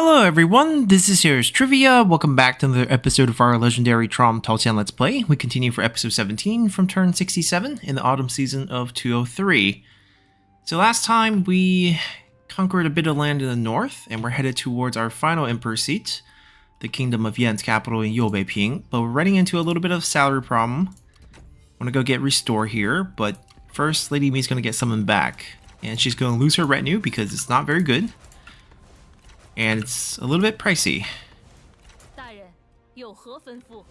Hello everyone, this is Here's Trivia. Welcome back to another episode of our legendary TROM Tao Qian Let's Play. We continue for episode 17 from turn 67 in the autumn season of 203. So last time we conquered a bit of land in the north and we're headed towards our final emperor seat, the kingdom of Yan's capital in Youbei-ping, but we're running into a little bit of salary problem. I'm gonna go get restore here, but first Lady Mi's gonna get summoned back and she's gonna lose her retinue because it's not very good. And it's a little bit pricey.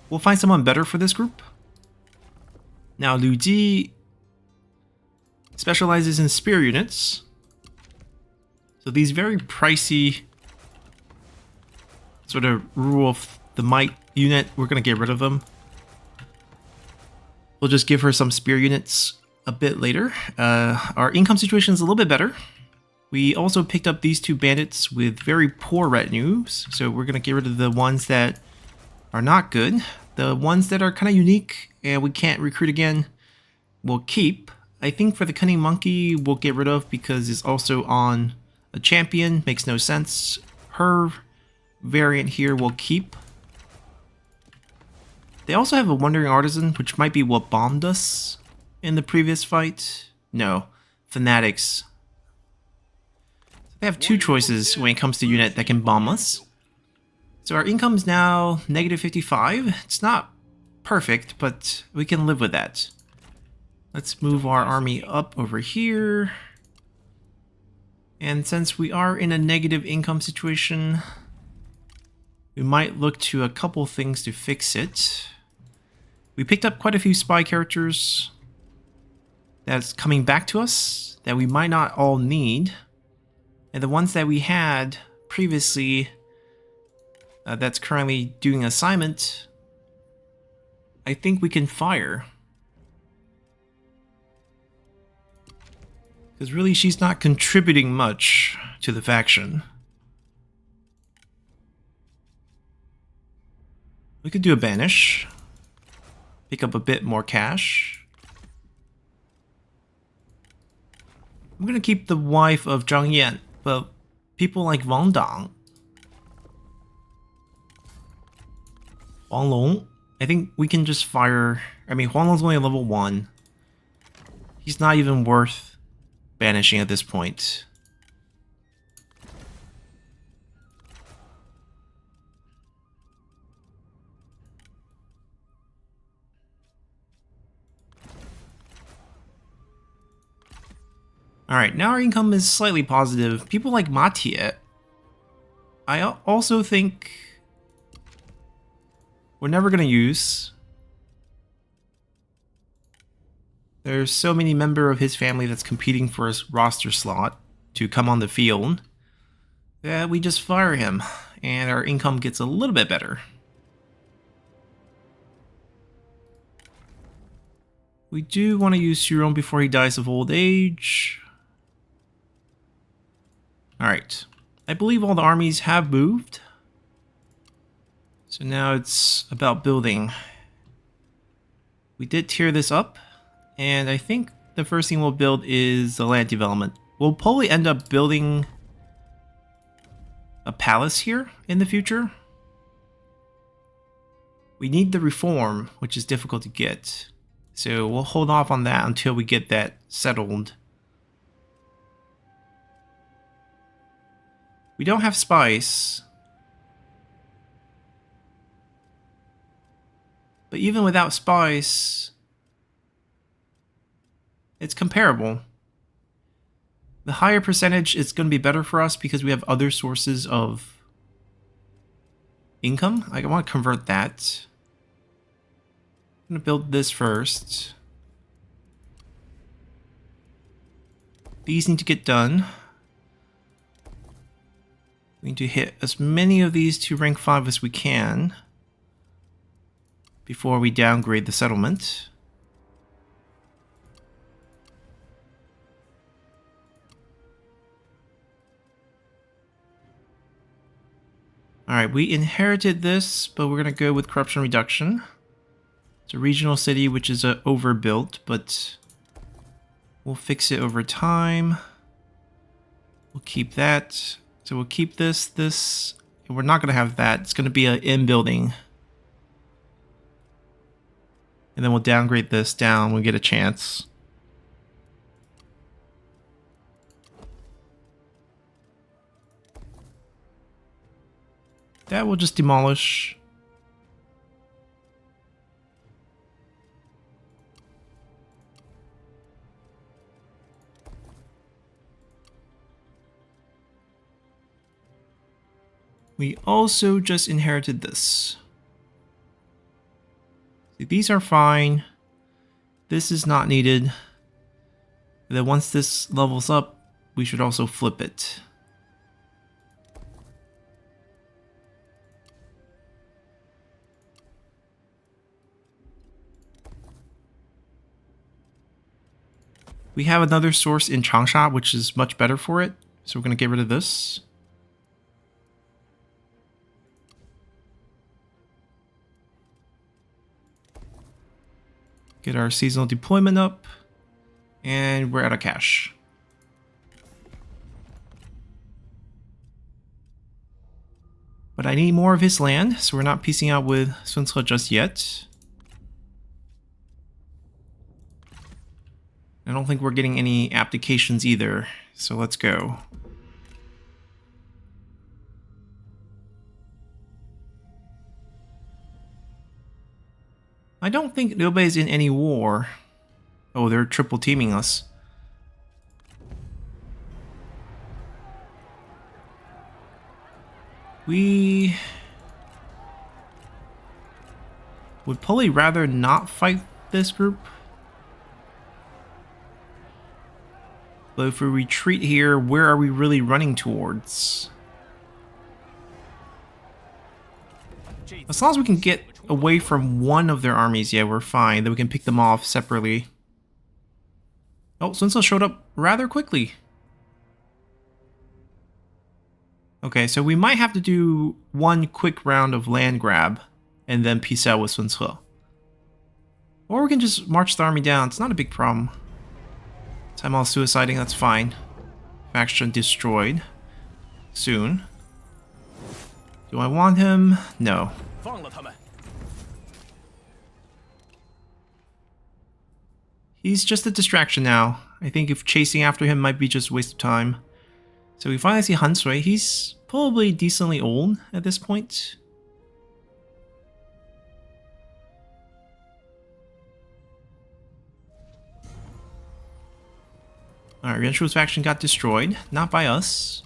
We'll find someone better for this group. Now, Lu Ji specializes in spear units. So these very pricey sort of rule of the might unit, we're going to get rid of them. We'll just give her some spear units a bit later. Our income situation is a little bit better. We also picked up these two bandits with very poor retinues, so we're going to get rid of the ones that are not good. The ones that are kind of unique and we can't recruit again, we'll keep. I think for the Cunning Monkey, we'll get rid of because it's also on a champion, makes no sense. Her variant here we'll keep. They also have a Wandering Artisan, which might be what bombed us in the previous fight. No, Fanatics. They have two choices when it comes to unit that can bomb us. So our income is now negative 55. It's not perfect, but we can live with that. Let's move our army up over here. And since we are in a negative income situation, we might look to a couple things to fix it. We picked up quite a few spy characters that's coming back to us that we might not all need. And the ones that we had previously that's currently doing assignment, I think we can fire. Because really she's not contributing much to the faction. We could do a banish. Pick up a bit more cash. I'm going to keep the wife of Zhang Yan. But people like Wang Dang, Huang Long, I think we can just fire. I mean, Huang Long's only a level 1. He's not even worth banishing at this point. Alright, now our income is slightly positive. People like Matie, I also think we're never going to use. There's so many members of his family that's competing for his roster slot to come on the field that we just fire him and our income gets a little bit better. We do want to use Suron before he dies of old age. Alright, I believe all the armies have moved. So now it's about building. We did tear this up, and I think the first thing we'll build is the land development. We'll probably end up building a palace here in the future. We need the reform, which is difficult to get. So we'll hold off on that until we get that settled. We don't have spice. But even without spice, it's comparable. The higher percentage is going to be better for us because we have other sources of income. I want to convert that. I'm going to build this first. These need to get done. We need to hit as many of these to rank 5 as we can before we downgrade the settlement. Alright, we inherited this, but we're going to go with corruption reduction. It's a regional city which is overbuilt, but we'll fix it over time. We'll keep that. So we'll keep this. We're not going to have that. It's going to be an in building. And then we'll downgrade this down when we get a chance. That will just demolish. We also just inherited this. See, these are fine. This is not needed. And then once this levels up, we should also flip it. We have another source in Changsha, which is much better for it. So we're going to get rid of this. Get our seasonal deployment up, and we're out of cash. But I need more of his land, so we're not piecing out with Sun Ce just yet. I don't think we're getting any abdications either, so let's go. I don't think Liu Bei is in any war. Oh, they're triple teaming us. We would probably rather not fight this group. But if we retreat here, where are we really running towards? As long as we can get away from one of their armies, yeah, we're fine. Then we can pick them off separately. Oh, Sun Ce showed up rather quickly. Okay, so we might have to do one quick round of land grab and then peace out with Sun Ce. Or we can just march the army down. It's not a big problem. Time all suiciding, that's fine. Faction destroyed. Soon. Do I want him? No. He's just a distraction now. I think if chasing after him might be just a waste of time. So we finally see Han Sui. He's probably decently old at this point. Alright, Yuan Shu's faction got destroyed. Not by us.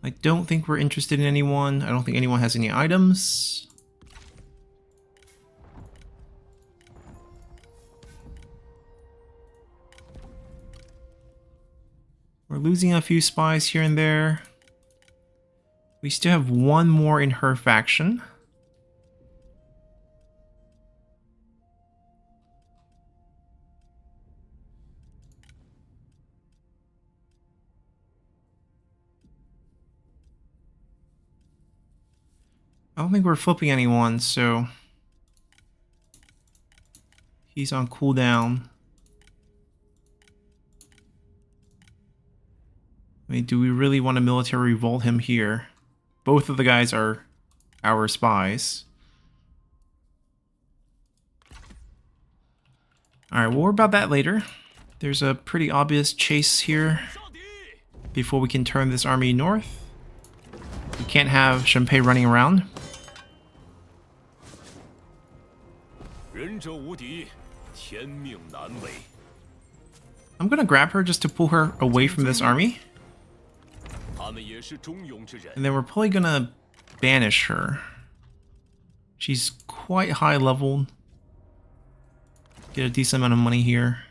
I don't think we're interested in anyone. I don't think anyone has any items. We're losing a few spies here and there. We still have one more in her faction. I don't think we're flipping anyone, so he's on cooldown. I mean, do we really want to military revolt him here? Both of the guys are our spies. Alright, we'll worry about that later. There's a pretty obvious chase here before we can turn this army north. We can't have Shenpei running around. I'm gonna grab her just to pull her away from this army. And then we're probably gonna banish her. She's quite high leveled. Get a decent amount of money here.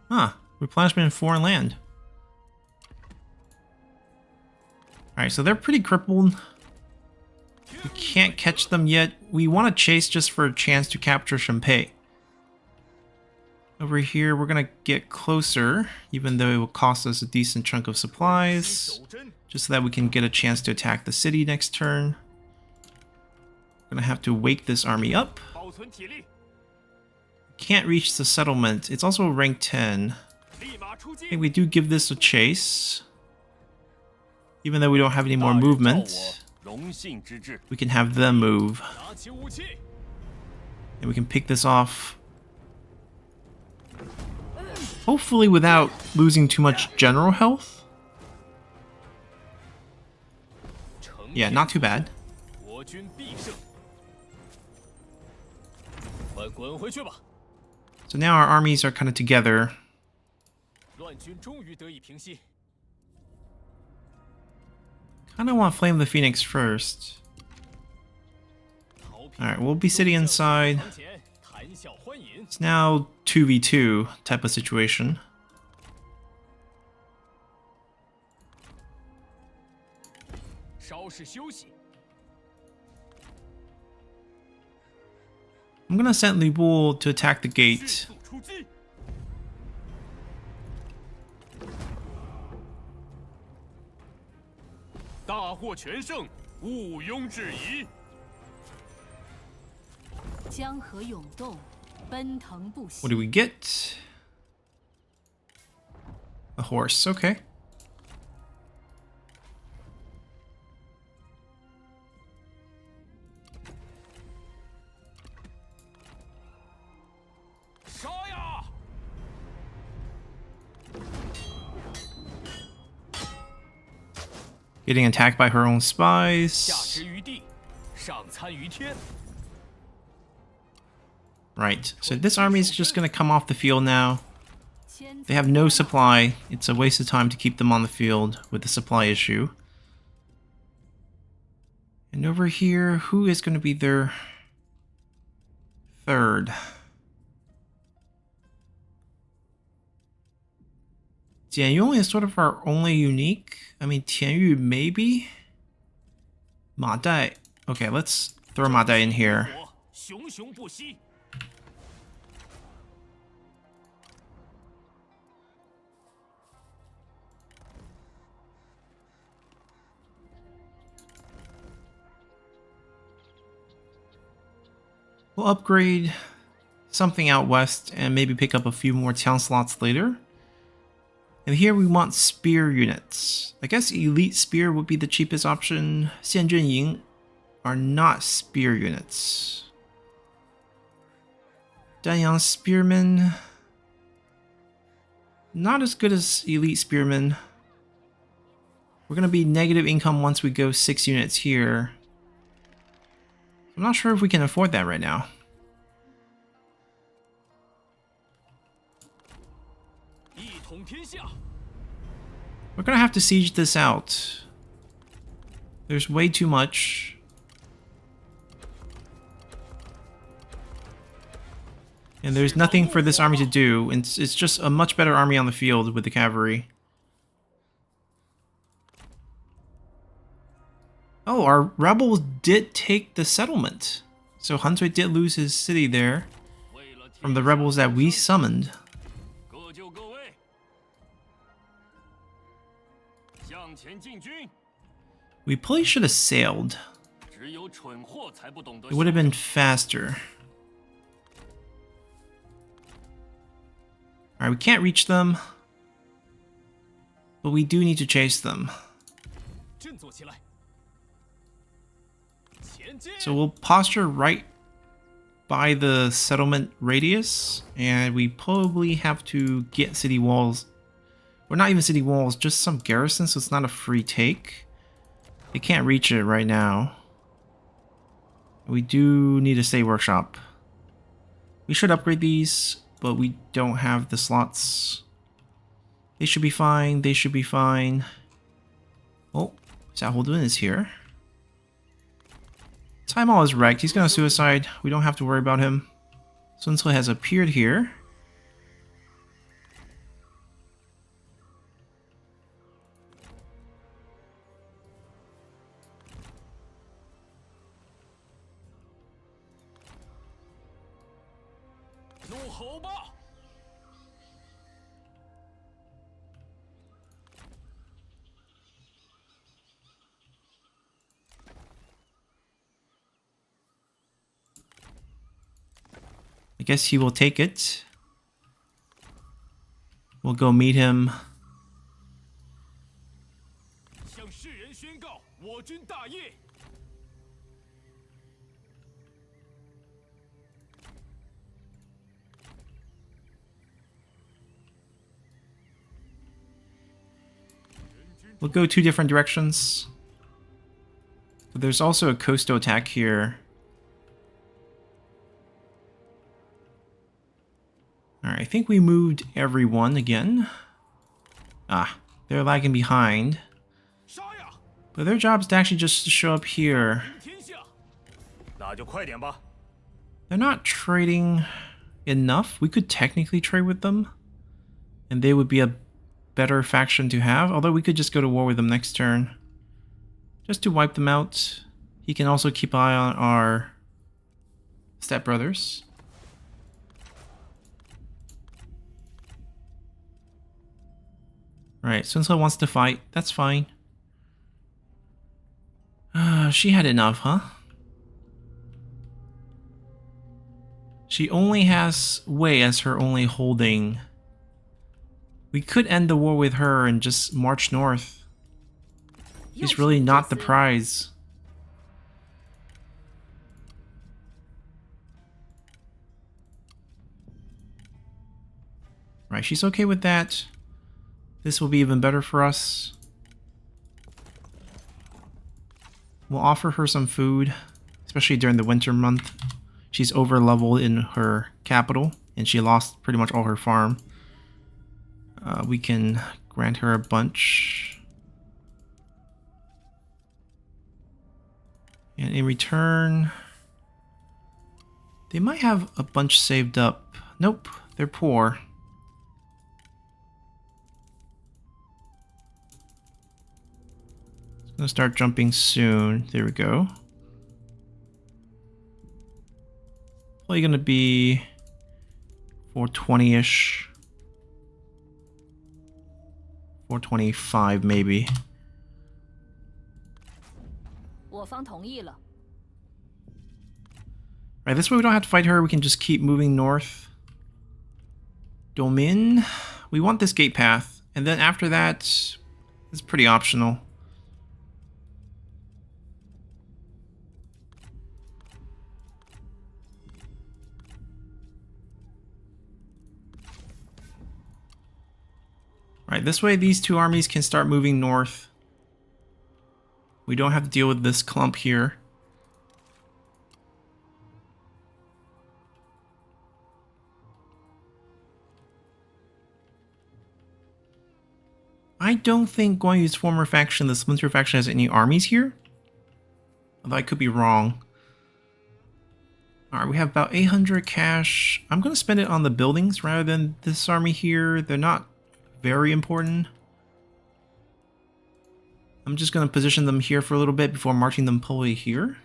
Huh, replenishment in foreign land. Alright, so they're pretty crippled. We can't catch them yet. We want to chase just for a chance to capture Shenpei. Over here, we're going to get closer, even though it will cost us a decent chunk of supplies, just so that we can get a chance to attack the city next turn. We're going to have to wake this army up. Can't reach the settlement. It's also rank 10. I think we do give this a chase. Even though we don't have any more movement, we can have them move. And we can pick this off. Hopefully without losing too much general health. Yeah, not too bad. So now our armies are kind of together. Kind of want to flame the Phoenix first. Alright, we'll be sitting inside. It's now 2v2 type of situation. I'm gonna send Li Bu to attack the gate. What do we get? A horse, okay. Getting attacked by her own spies. Right, so this army is just going to come off the field now. They have no supply. It's a waste of time to keep them on the field with the supply issue. And over here, who is going to be their third? Jianyong is sort of our only unique. I mean, Tianyu maybe? Ma Dai. Okay, let's throw Ma Dai in here. We'll upgrade something out west and maybe pick up a few more town slots later. And here we want spear units. I guess elite spear would be the cheapest option. Xianzhen Ying are not spear units. Danyang spearmen, not as good as elite spearmen. We're gonna be negative income once we go 6 units here. I'm not sure if we can afford that right now. We're gonna have to siege this out. There's way too much. And there's nothing for this army to do. It's just a much better army on the field with the cavalry. Oh, our rebels did take the settlement. So Han Sui did lose his city there from the rebels that we summoned. We probably should have sailed. It would have been faster. Alright, we can't reach them. But we do need to chase them. So we'll posture right by the settlement radius, and we probably have to get city walls. Or not even city walls, just some garrison, so it's not a free take. They can't reach it right now. We do need a state workshop. We should upgrade these, but we don't have the slots. They should be fine, they should be fine. Oh, Xiahou Dun is here. Taimao is wrecked, he's gonna suicide. We don't have to worry about him. Sun Ce has appeared here. guess he will take it. We'll go meet him. We'll go two different directions. But there's also a coastal attack here. Alright, I think we moved everyone again. Ah, they're lagging behind. But their job is to actually just show up here. They're not trading enough. We could technically trade with them. And they would be a better faction to have. Although we could just go to war with them next turn. Just to wipe them out. He can also keep an eye on our stepbrothers. Right, Sun Tzu wants to fight. That's fine. She had enough, huh? She only has Wei as her only holding. We could end the war with her and just march north. She's really not the prize. Right, she's okay with that. This will be even better for us. We'll offer her some food, especially during the winter month. She's over leveled in her capital, and she lost pretty much all her farm. We can grant her a bunch. And in return, they might have a bunch saved up. Nope, they're poor. It's gonna start jumping soon. There we go. Probably gonna be 420-ish. 425 maybe. Right, this way we don't have to fight her. We can just keep moving north. Domin. We want this gate path. And then after that, it's pretty optional. Right, this way these two armies can start moving north. We don't have to deal with this clump here. I don't think Guan Yu's former faction, the Splinter faction, has any armies here. Although I could be wrong. Alright, we have about 800 cash. I'm going to spend it on the buildings rather than this army here. They're not very important. I'm just going to position them here for a little bit before marching them probably here.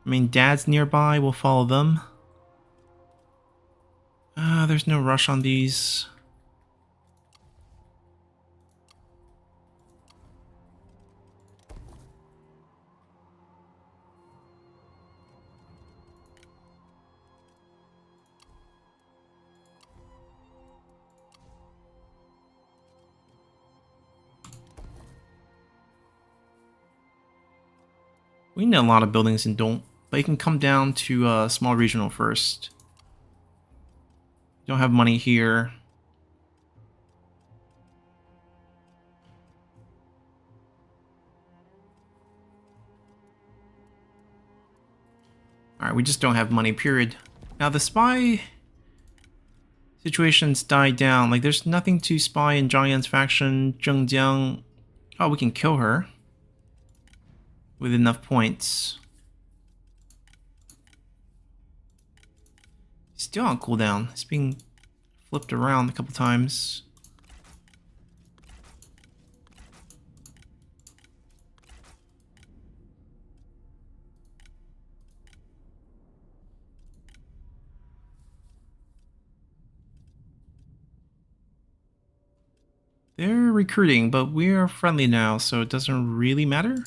I mean, Dad's nearby. We'll follow them. There's no rush on these. We need a lot of buildings and don't, but you can come down to a small regional first. Don't have money here. Alright, we just don't have money, period. Now the spy situation's died down. Like, there's nothing to spy in Zhang Yan's faction. Zhengjiang. Oh, we can kill her. With enough points. Still on cooldown. It's being flipped around a couple times. They're recruiting, but we are friendly now, so it doesn't really matter.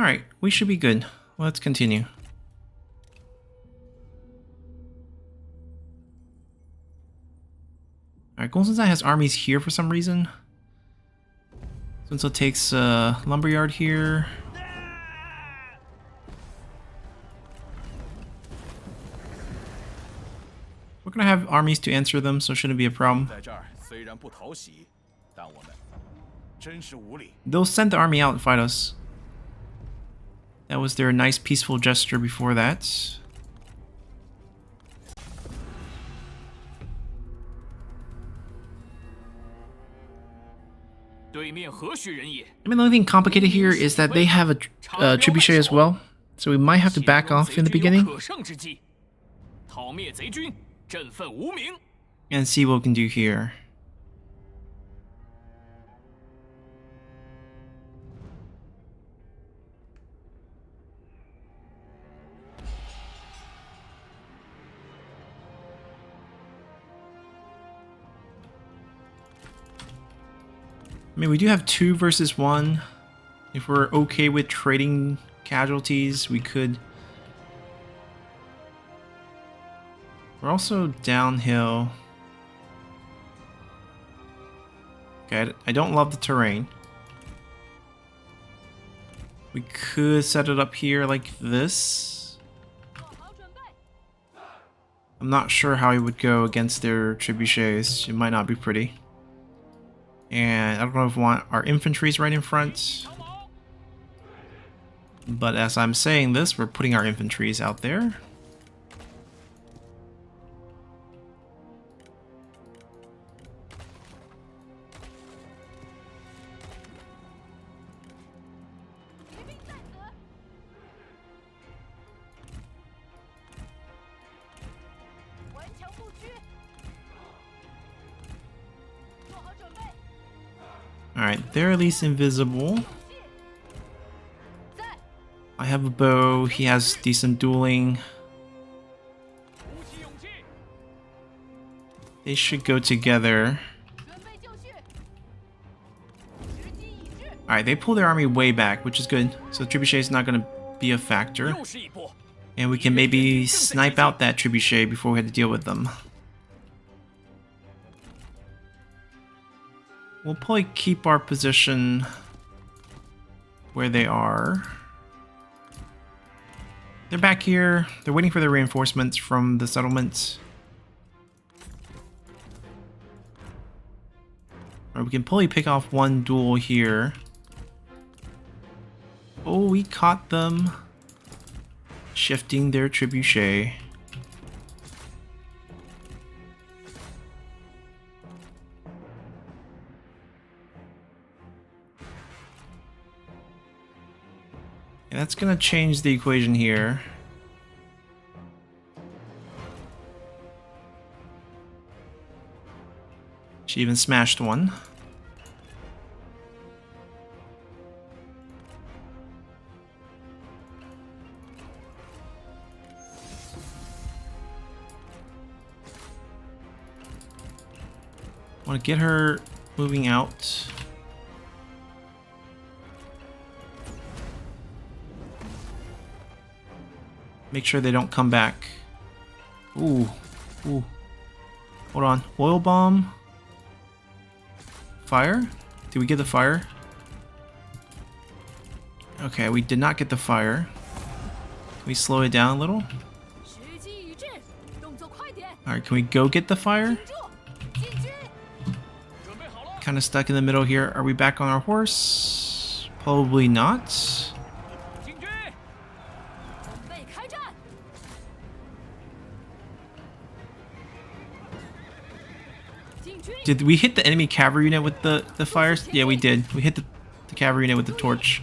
Alright, we should be good. Let's continue. Alright, Goldsensai has armies here for some reason. Sunso takes Lumberyard here. We're gonna have armies to answer them, so it shouldn't be a problem. They'll send the army out and fight us. That was their nice peaceful gesture before that. I mean, the only thing complicated here is that they have a trebuchet as well, so we might have to back off in the beginning and see what we can do here. I mean, we do have 2 versus 1. If we're okay with trading casualties, we could. We're also downhill. Okay, I don't love the terrain. We could set it up here like this. I'm not sure how it would go against their trebuchets. It might not be pretty. And I don't know if we want our infantries right in front. But as I'm saying this, we're putting our infantries out there. Alright, they're at least invisible. I have a bow, he has decent dueling. They should go together. Alright, they pull their army way back, which is good. So trebuchet is not going to be a factor. And we can maybe snipe out that trebuchet before we have to deal with them. We'll probably keep our position where they are. They're back here. They're waiting for the reinforcements from the settlements. Or we can probably pick off one duel here. Oh, we caught them shifting their trebuchet. And that's gonna change the equation here. She even smashed one. Want to get her moving out. Make sure they don't come back. Ooh. Ooh. Hold on. Oil bomb. Fire? Did we get the fire? Okay, we did not get the fire. Can we slow it down a little? Alright, can we go get the fire? Kind of stuck in the middle here. Are we back on our horse? Probably not. Did we hit the enemy cavalry unit with the fires? Yeah, we did. We hit the cavalry unit with the torch.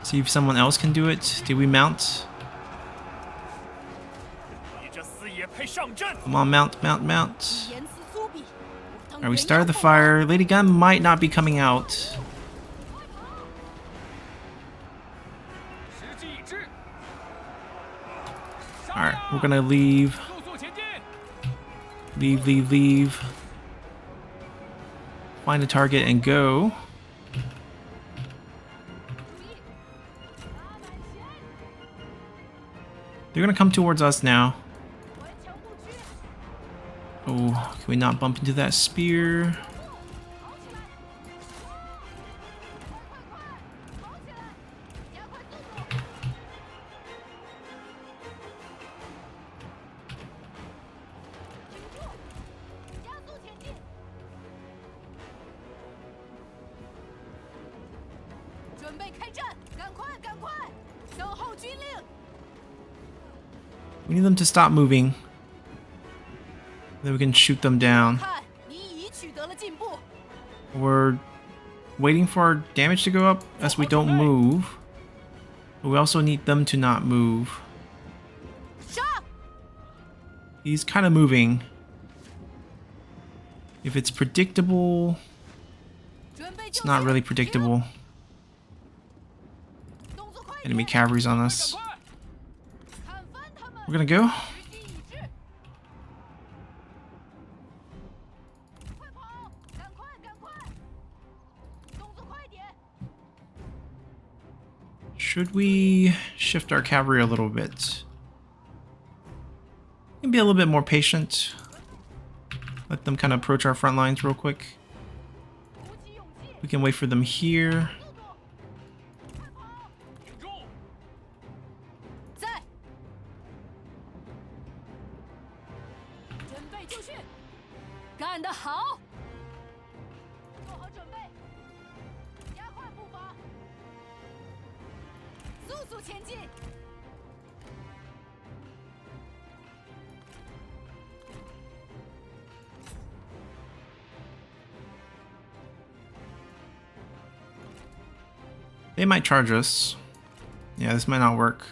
See if someone else can do it. Did we mount? Come on, mount, mount, mount. Alright, we started the fire. Lady Gun might not be coming out. Alright, we're gonna leave. Leave. Find a target and go. They're gonna come towards us now. Oh, can we not bump into that spear? We need them to stop moving. Then we can shoot them down. We're waiting for our damage to go up as we don't move. But we also need them to not move. He's kind of moving. If it's predictable, it's not really predictable. Enemy cavalry's on us. We're gonna go. Should we shift our cavalry a little bit? We can be a little bit more patient. Let them kind of approach our front lines real quick. We can wait for them here. They might charge us. Yeah, this might not work.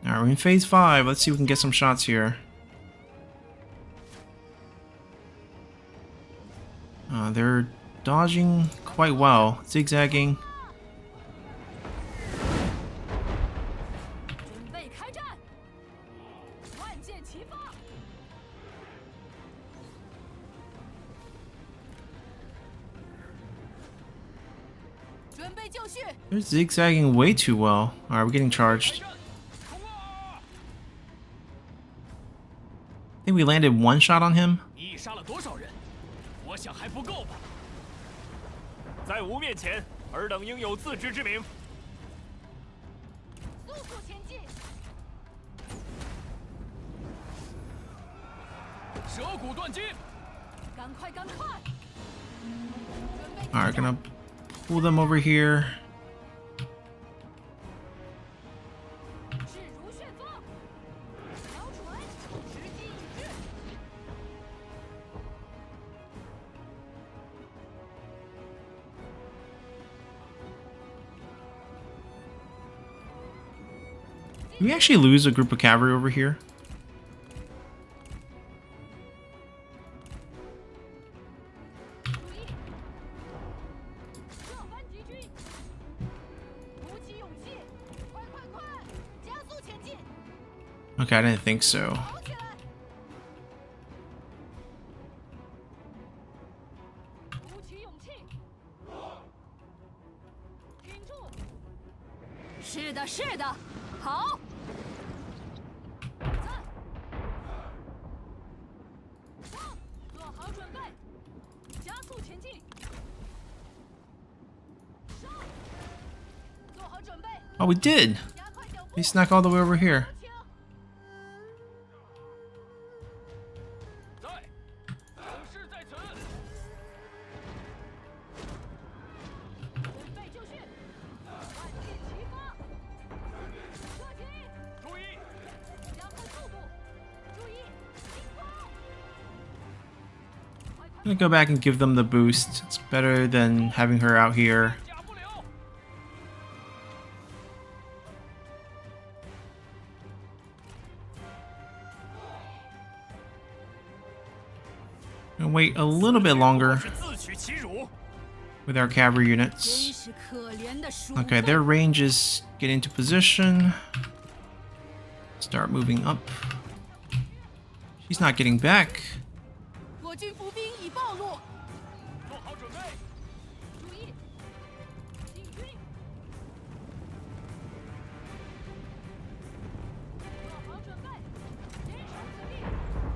Alright, we're in phase 5. Let's see if we can get some shots here. They're dodging quite well, zigzagging. They're zigzagging way too well. Alright, we're getting charged. I think we landed one shot on him. Alright, gonna pull them over here. Did we actually lose a group of cavalry over here? Okay, I didn't think so. Oh, we did! We snuck all the way over here. I'm gonna go back and give them the boost. It's better than having her out here. Gonna wait a little bit longer with our cavalry units. Okay, their range is getting into position. Start moving up. She's not getting back.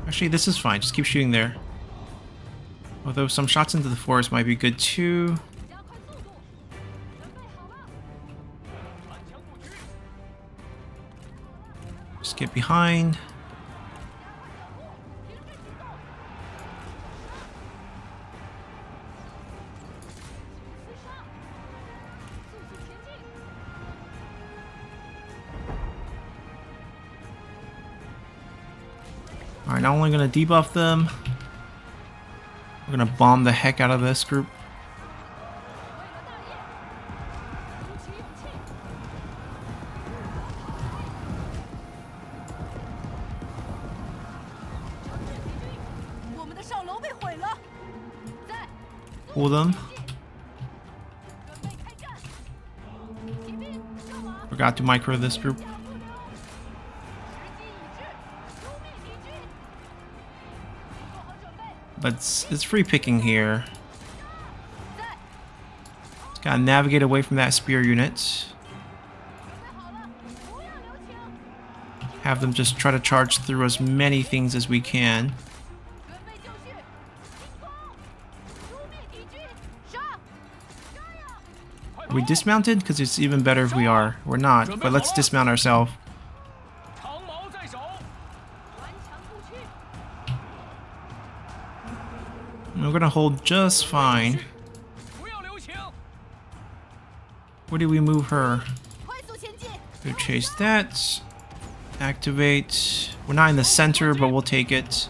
Actually, this is fine. Just keep shooting there. Although some shots into the forest might be good too. Just get behind. Alright, not only gonna debuff them, we're gonna bomb the heck out of this group. Pull them. Forgot to micro this group. But it's free picking here. Just gotta navigate away from that spear unit. Have them just try to charge through as many things as we can. Are we dismounted? Because it's even better if we are. We're not, but let's dismount ourselves. We're gonna hold just fine. Where do we move her? Go chase that. Activate. We're not in the center, but we'll take it.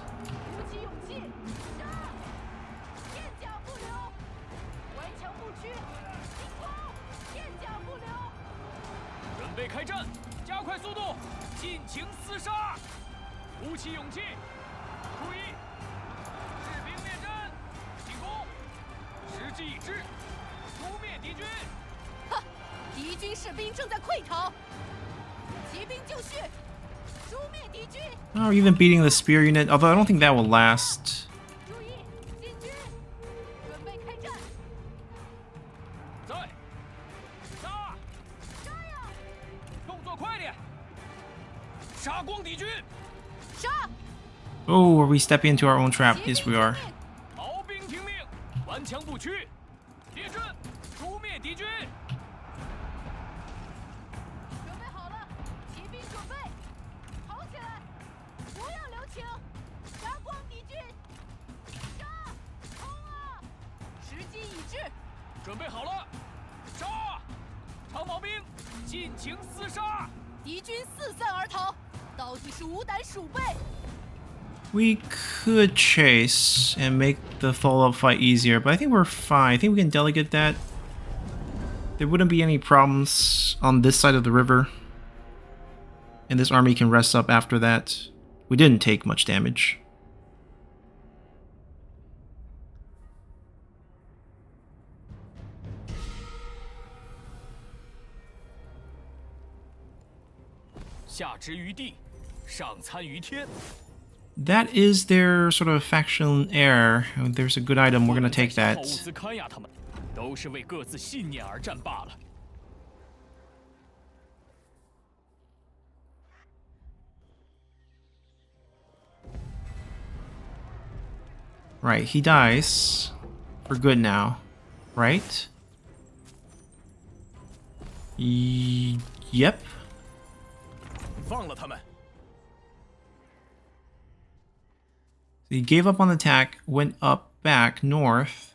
Oh, even beating the spear unit, although I don't think that will last. Oh, are we stepping into our own trap? Yes, we are. We could chase and make the follow-up fight easier, but I think we're fine. I think we can delegate that. There wouldn't be any problems on this side of the river. And this army can rest up after that. We didn't take much damage. That is their sort of faction heir. There's a good item, we're gonna take that. Right, he dies for good now, right? Yep. He gave up on the attack, went up back north.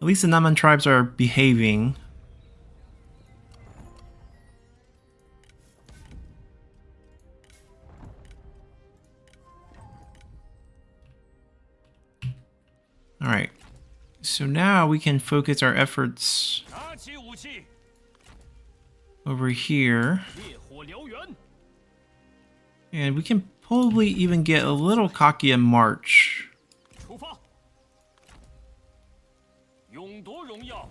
At least the Naman tribes are behaving. Alright. So now we can focus our efforts over here. And we can probably even get a little cocky and march.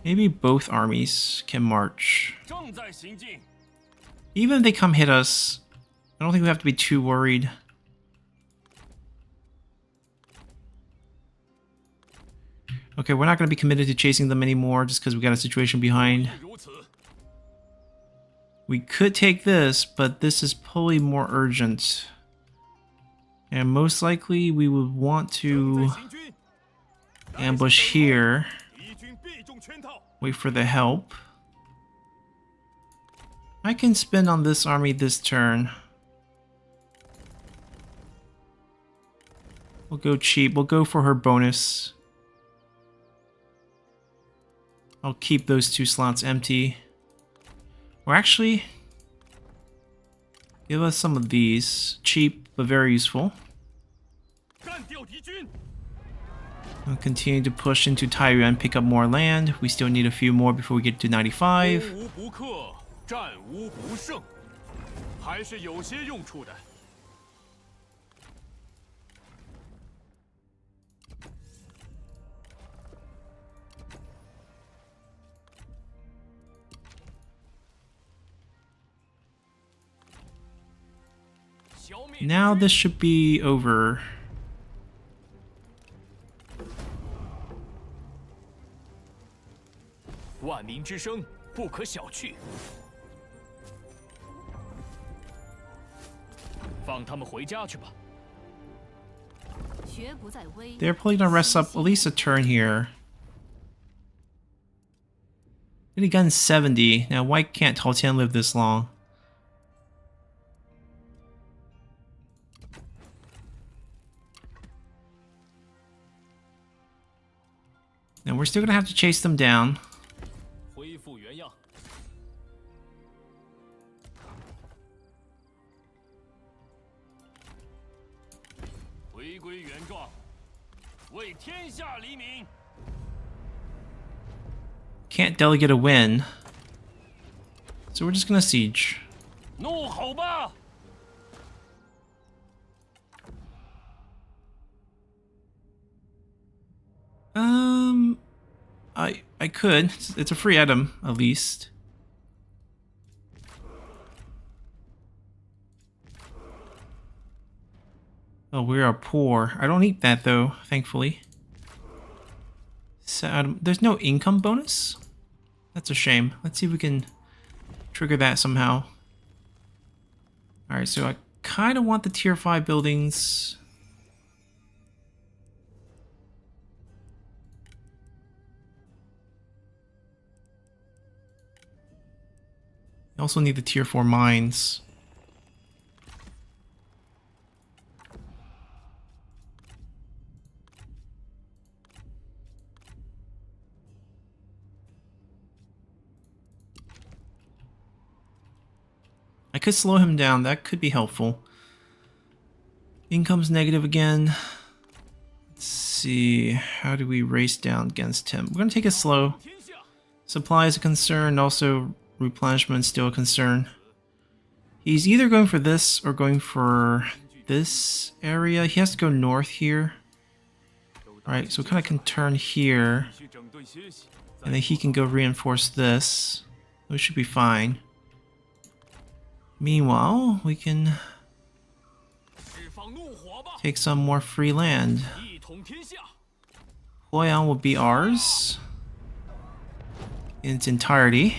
Maybe both armies can march. Even if they come hit us, I don't think we have to be too worried. Okay, we're not going to be committed to chasing them anymore just because we got a situation behind. We could take this, but this is probably more urgent. And most likely we would want to ambush here. Wait for the help. I can spend on this army this turn. We'll go cheap. We'll go for her bonus. I'll keep those 2 slots empty. Or actually, give us some of these. Cheap, but very useful. We'll continue to push into Tao Qian, pick up more land. We still need a few more before we get to 95. Now this should be over. They're probably gonna rest up at least a turn here. Did he gun 70? Now why can't Tao Qian live this long? And we're still gonna have to chase them down. Can't delegate a win, so we're just gonna siege. I could. It's a free item, at least. Oh, we are poor. I don't need that though, thankfully. So, there's no income bonus? That's a shame. Let's see if we can trigger that somehow. Alright, so I kind of want the tier 5 buildings. I also need the tier 4 mines. I could slow him down, that could be helpful. Income's negative again. Let's see, how do we race down against him? We're gonna take it slow. Supply is a concern, also replenishment still a concern. He's either going for this or going for this area. He has to go north here. Alright, so we kind of can turn here. And then he can go reinforce this. We should be fine. Meanwhile, we can take some more free land. Huoyang will be ours in its entirety.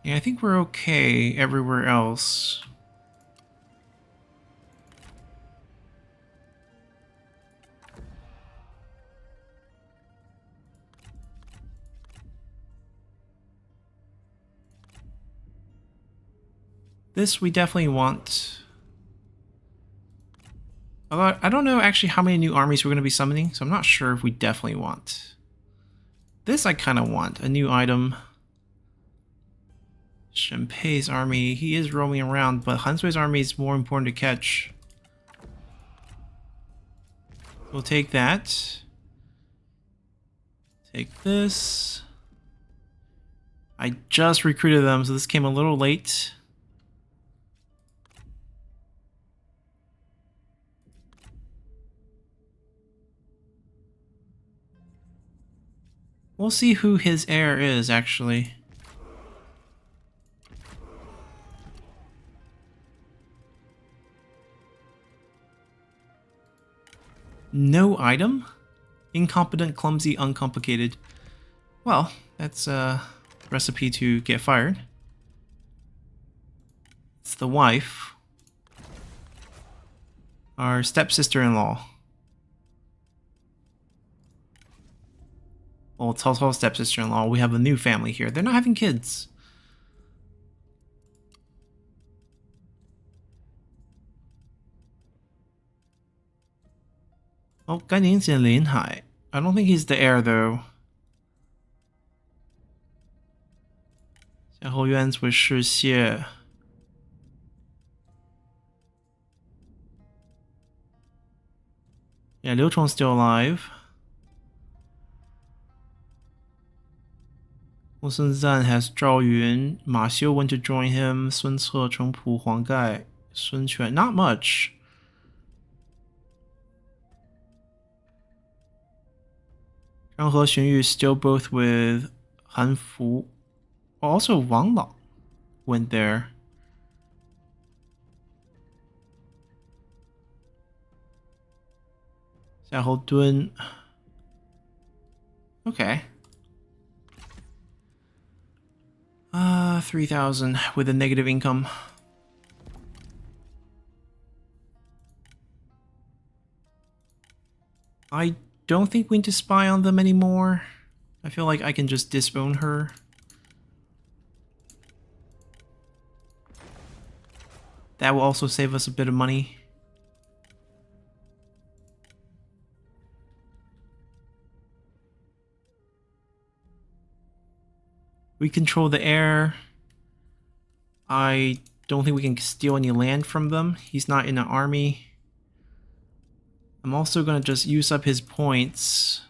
Yeah, I think we're okay everywhere else. this we definitely want. Although I don't know actually how many new armies we're going to be summoning, so I'm not sure if we definitely want. This I kind of want, a new item. Shenpei's army, he is roaming around, but Han Sui's army is more important to catch. We'll take that. Take this. I just recruited them, so this came a little late. We'll see who his heir is, actually. No item? Incompetent, clumsy, uncomplicated. Well, that's a recipe to get fired. It's the wife. Our stepsister-in-law. Well, it's also stepsister-in-law. We have a new family here. They're not having kids. Oh, 该年见林海. I don't think he's the heir, though. 夏侯渊为世谢. Yeah, Liu Chong's still alive. 公孙瓒 has 赵云. Ma Xiu went to join him. 孙策、程普、黄盖、孙权. Not much. 张合、荀彧 still both with Han Fu. Also, Wang Lang went there. Xiahou Dun. Okay. 3,000 with a negative income. I don't think we need to spy on them anymore. I feel like I can just disown her. That will also save us a bit of money. We control the air. I don't think we can steal any land from them. He's not in an army. I'm also going to just use up his points.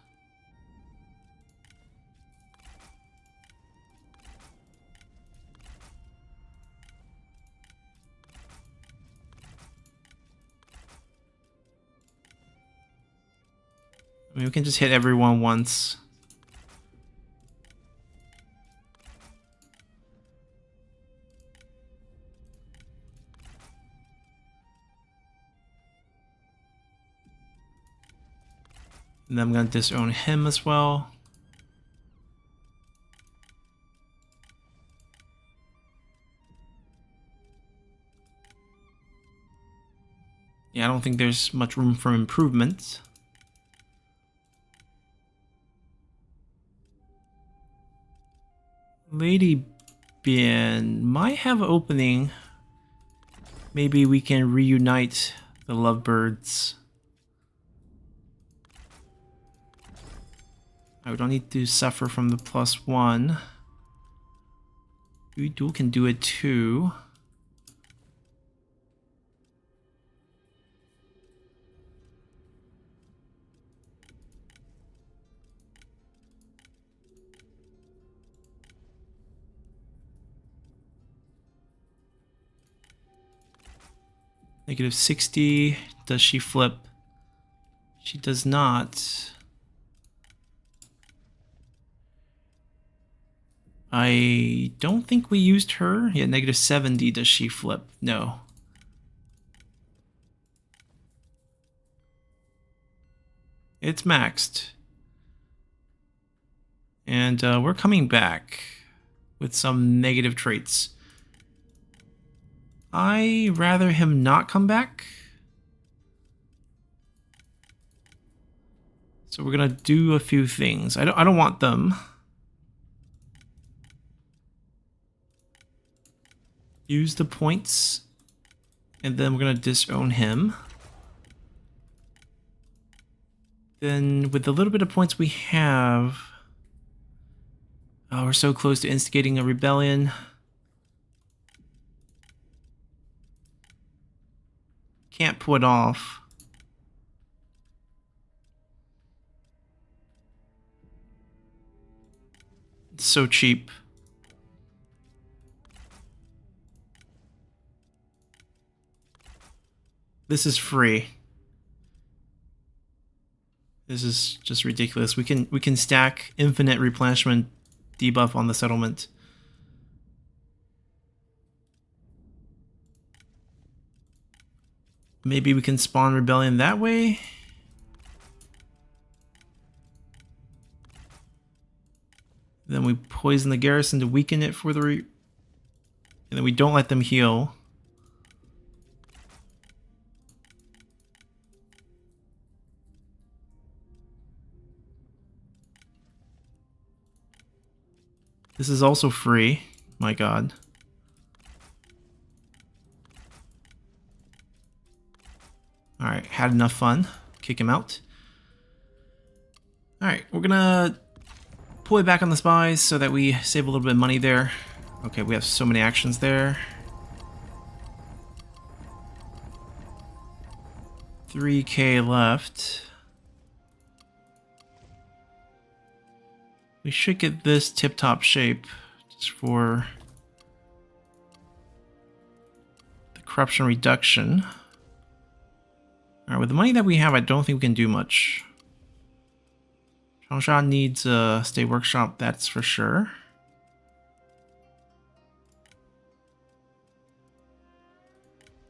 I mean, we can just hit everyone once. And then I'm going to disown him as well. Yeah, I don't think there's much room for improvement. Lady Bian might have an opening. Maybe we can reunite the lovebirds. I don't need to suffer from the +1. Yu Du can do it too. -60. Does she flip? She does not. I don't think we used her. Yeah, -70. Does she flip? No. It's maxed. And we're coming back with some negative traits. I rather him not come back. So we're gonna do a few things. I don't want them. Use the points. And then we're going to disown him. Then with the little bit of points we have... Oh, we're so close to instigating a rebellion. Can't pull it off. It's so cheap. This is free. This is just ridiculous. We can stack infinite replenishment debuff on the settlement. Maybe we can spawn rebellion that way. Then we poison the garrison to weaken it for the and then we don't let them heal. This is also free. My god. Alright, had enough fun. Kick him out. Alright, we're gonna pull it back on the spies so that we save a little bit of money there. Okay, we have so many actions there. 3K left. We should get this tip-top shape just for the corruption reduction. Alright, with the money that we have, I don't think we can do much. Changsha needs a state workshop, that's for sure.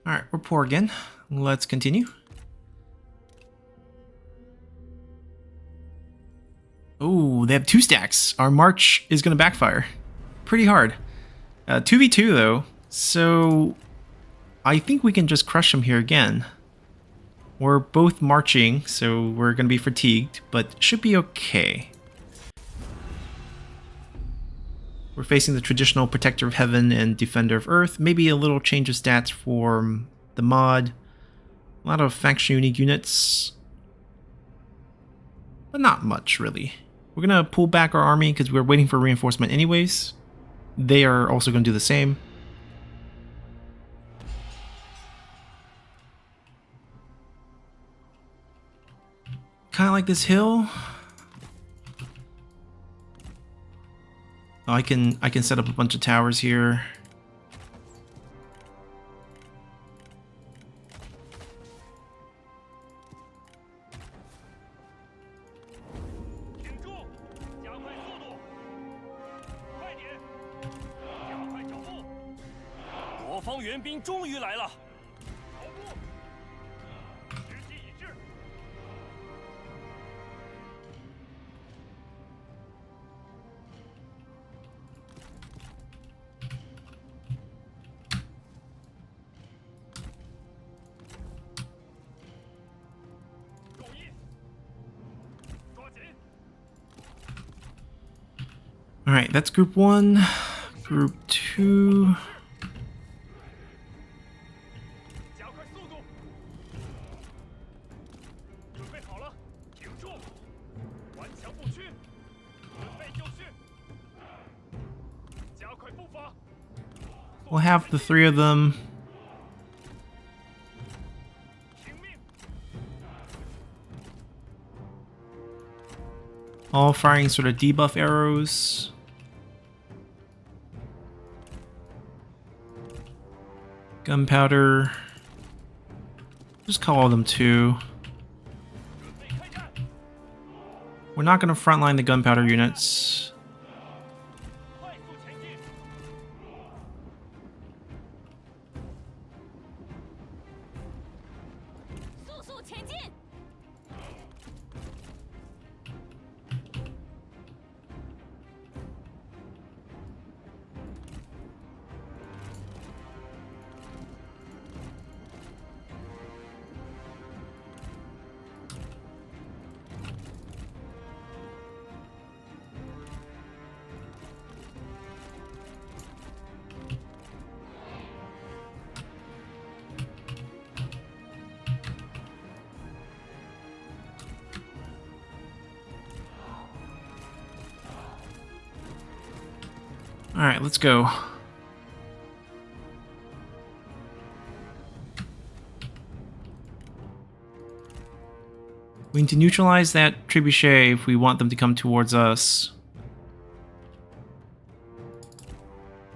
Alright, we're poor again. Let's continue. Oh, they have 2 stacks. Our march is going to backfire. Pretty hard. 2v2 though, so I think we can just crush them here again. We're both marching, so we're going to be fatigued, but should be okay. We're facing the traditional Protector of Heaven and Defender of Earth. Maybe a little change of stats for the mod. A lot of faction unique units. But not much, really. We're going to pull back our army because we're waiting for reinforcement anyways. They are also going to do the same. Kind of like this hill. Oh, I can set up a bunch of towers here. Alright, that's group 1. Group 2. We'll have the 3 of them. All firing sort of debuff arrows. Gunpowder. Just call them 2. We're not going to frontline the gunpowder units. Alright, let's go. We need to neutralize that trebuchet if we want them to come towards us.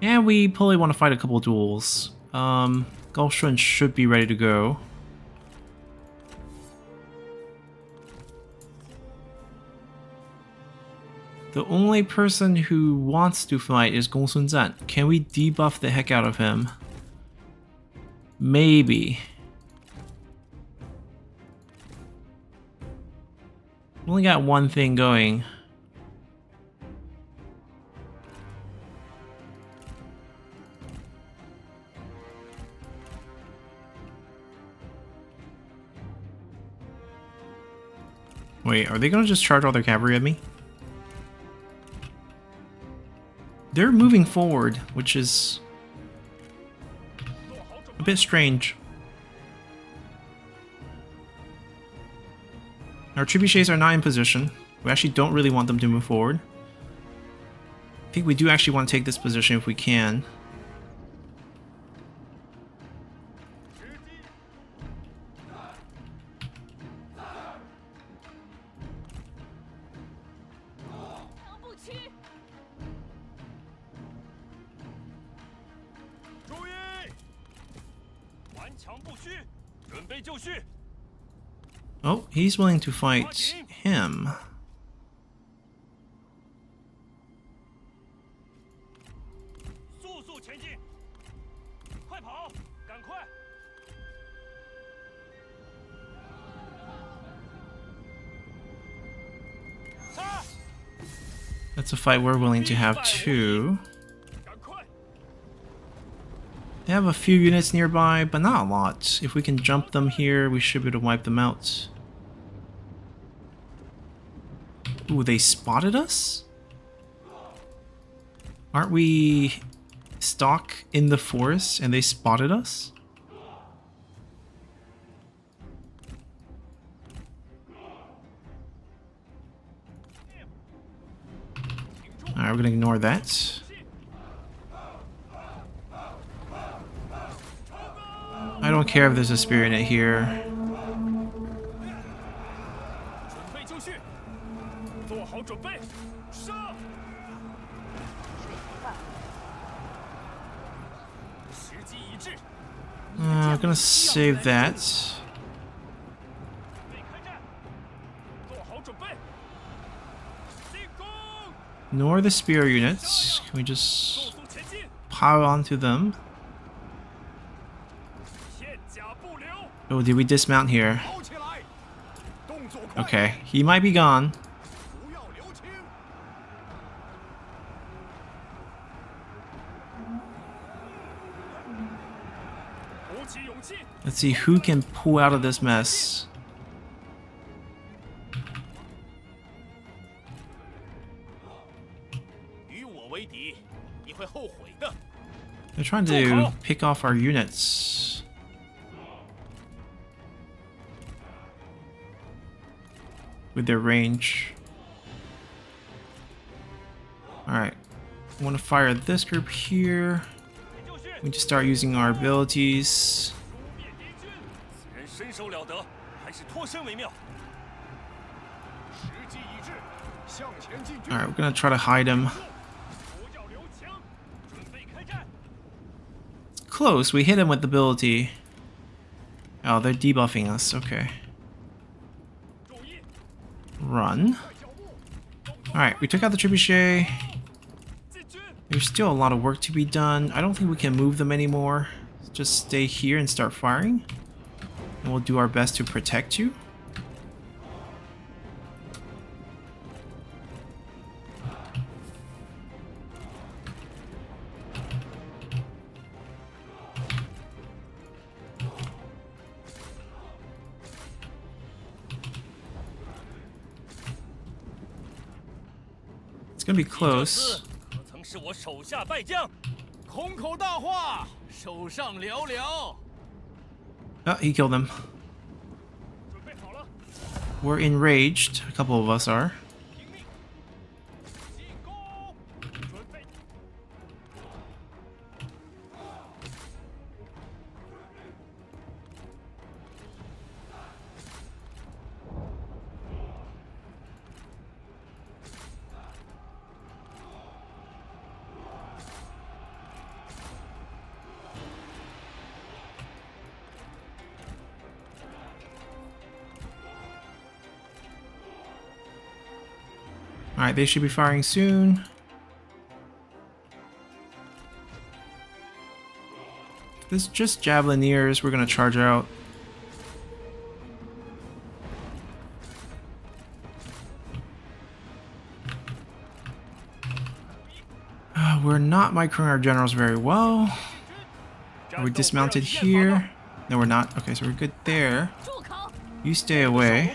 And we probably want to fight a couple duels. Gulfstream should be ready to go. The only person who wants to fight is Gongsun Zan. Can we debuff the heck out of him? Maybe. Only got one thing going. Wait, are they gonna just charge all their cavalry at me? They're moving forward, which is a bit strange. Our trebuchets are not in position. We actually don't really want them to move forward. I think we do actually want to take this position if we can. Oh, he's willing to fight him. That's a fight we're willing to have too. They have a few units nearby, but not a lot. If we can jump them here, we should be able to wipe them out. Ooh, they spotted us? Aren't we stuck in the forest and they spotted us? Alright, we're gonna ignore that. I don't care if there's a spear in it here. I'm gonna save that. Ignore the spear units. Can we just pile onto them? Oh, did we dismount here? Okay, he might be gone. Let's see who can pull out of this mess. They're trying to pick off our units. With their range. Alright. I want to fire this group here. We need to start using our abilities. Alright, we're gonna try to hide him. Close, we hit him with ability. Oh, they're debuffing us, okay. Run. Alright, we took out the trebuchet. There's still a lot of work to be done. I don't think we can move them anymore. Just stay here and start firing. And we'll do our best to protect you. It's gonna be close. Oh, he killed him. We're enraged. A couple of us are. Alright, they should be firing soon. This is just Javelineers. We're gonna charge out. We're not microing our generals very well. Are we dismounted here? No, we're not. Okay, so we're good there. You stay away.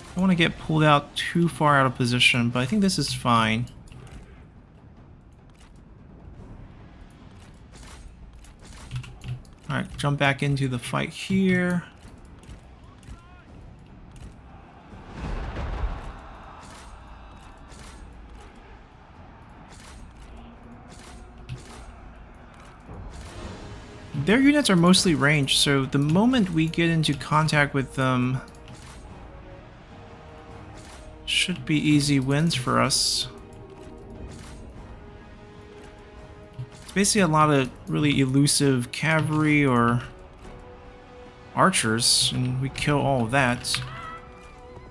I don't want to get pulled out too far out of position, but I think this is fine. Alright, jump back into the fight here. Their units are mostly ranged, so the moment we get into contact with them, should be easy wins for us. It's basically a lot of really elusive cavalry or archers, and we kill all of that.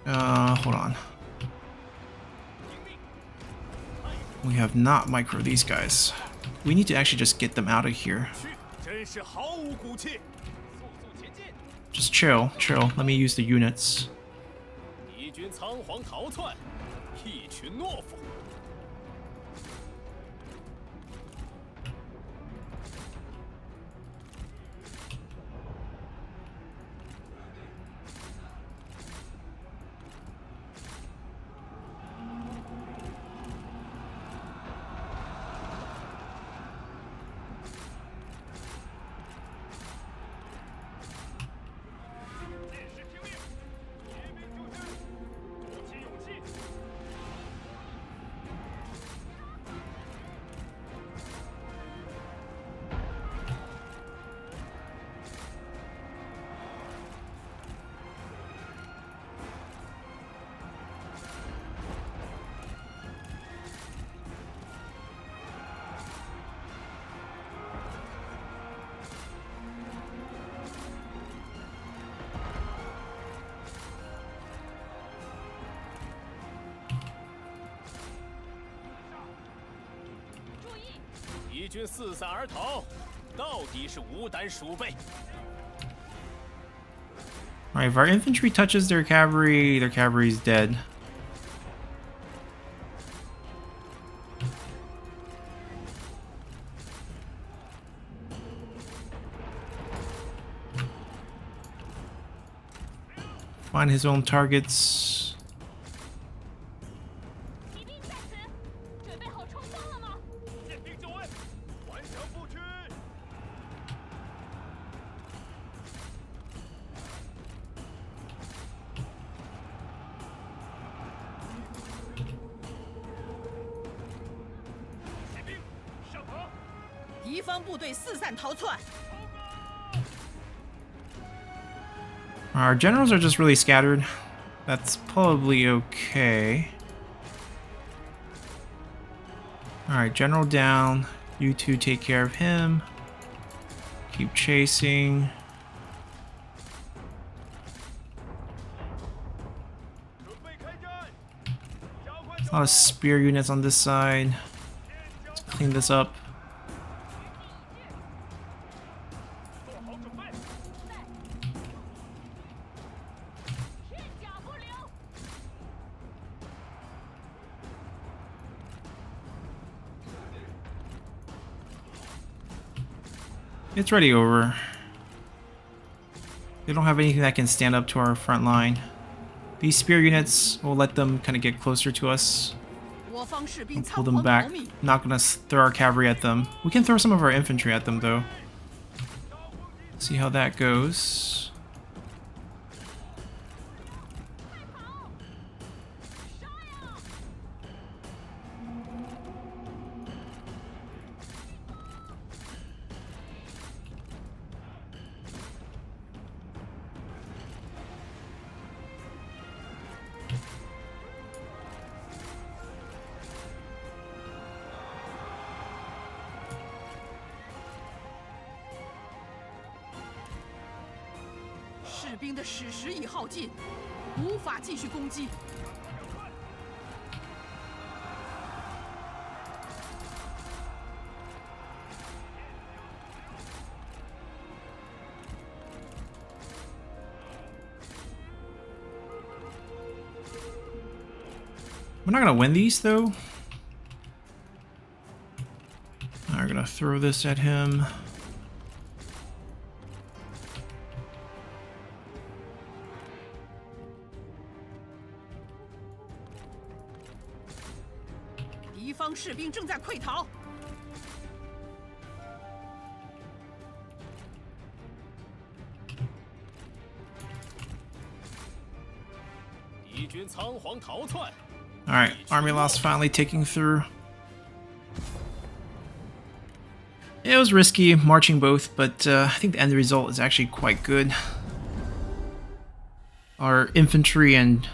Hold on. We have not micro these guys. We need to actually just get them out of here. Just chill, chill. Let me use the units. Alright, if our infantry touches their cavalry's dead. Find his own targets. Our generals are just really scattered. That's probably okay. Alright, general down. You two take care of him. Keep chasing. There's a lot of spear units on this side. Let's clean this up. It's already over. They don't have anything that can stand up to our front line. These spear units will let them kind of get closer to us and pull them back. Not gonna throw our cavalry at them. We can throw some of our infantry at them though. See how that goes. 士兵的矢石已耗尽，无法继续攻击。 We're not gonna win these though. We're gonna throw this at him. Alright, army loss finally taking through. It was risky marching both, but I think the end result is actually quite good. Our infantry and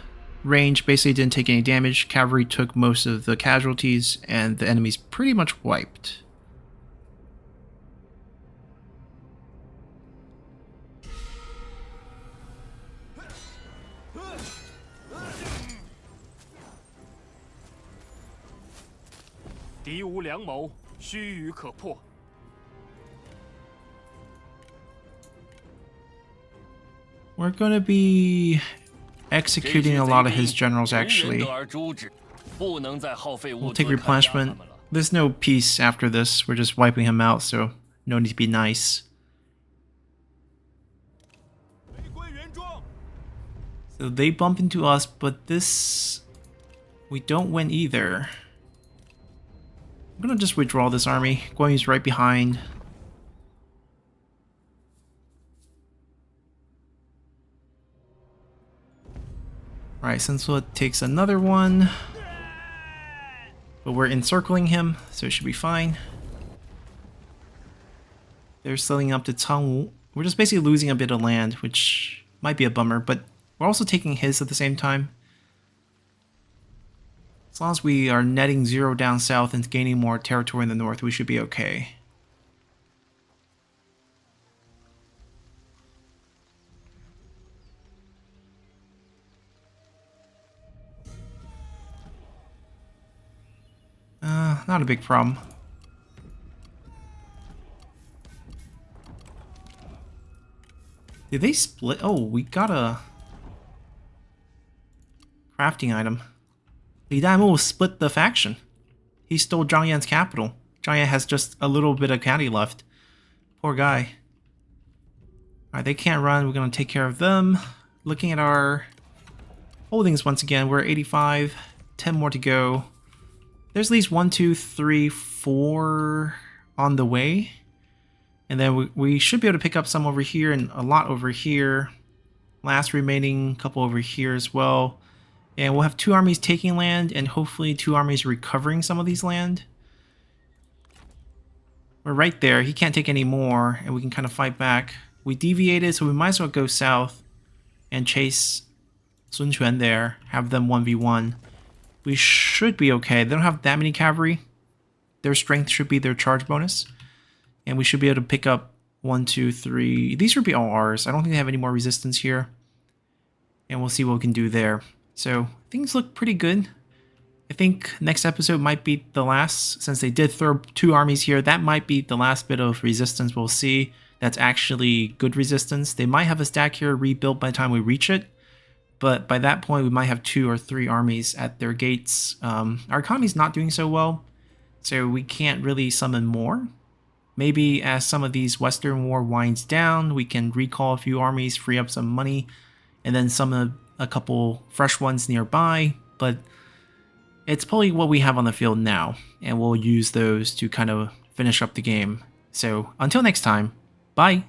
range basically didn't take any damage. Cavalry took most of the casualties, and the enemy's pretty much wiped. We're gonna be executing a lot of his generals, actually. We'll take replenishment. There's no peace after this. We're just wiping him out, so no need to be nice. So they bump into us, but this... we don't win either. I'm gonna just withdraw this army. Guan Yu's right behind. Alright, Sensua takes another one. But we're encircling him, so it should be fine. They're selling up to Changwu. We're just basically losing a bit of land, which might be a bummer, but we're also taking his at the same time. As long as we are netting 0 down south and gaining more territory in the north, we should be okay. Not a big problem. Did they split? Oh, we got a crafting item. Li Daimo split the faction. He stole Zhang Yan's capital. Zhang Yan has just a little bit of county left. Poor guy. Alright, they can't run. We're going to take care of them. Looking at our holdings once again, we're at 85. 10 more to go. There's at least 1, 2, 3, 4 on the way. And then we should be able to pick up some over here and a lot over here. Last remaining couple over here as well. And we'll have 2 armies taking land and hopefully 2 armies recovering some of these land. We're right there. He can't take any more and we can kind of fight back. We deviated, so we might as well go south and chase Sun Quan there. Have them 1v1. We should be okay. They don't have that many cavalry. Their strength should be their charge bonus. And we should be able to pick up 1, 2, 3. These should be all ours. I don't think they have any more resistance here. And we'll see what we can do there. So things look pretty good. I think next episode might be the last. Since they did throw 2 armies here, that might be the last bit of resistance we'll see. That's actually good resistance. They might have a stack here rebuilt by the time we reach it. But by that point, we might have 2 or 3 armies at their gates. Our economy's not doing so well, so we can't really summon more. Maybe as some of these Western War winds down, we can recall a few armies, free up some money, and then summon a couple fresh ones nearby. But it's probably what we have on the field now, and we'll use those to kind of finish up the game. So until next time, bye!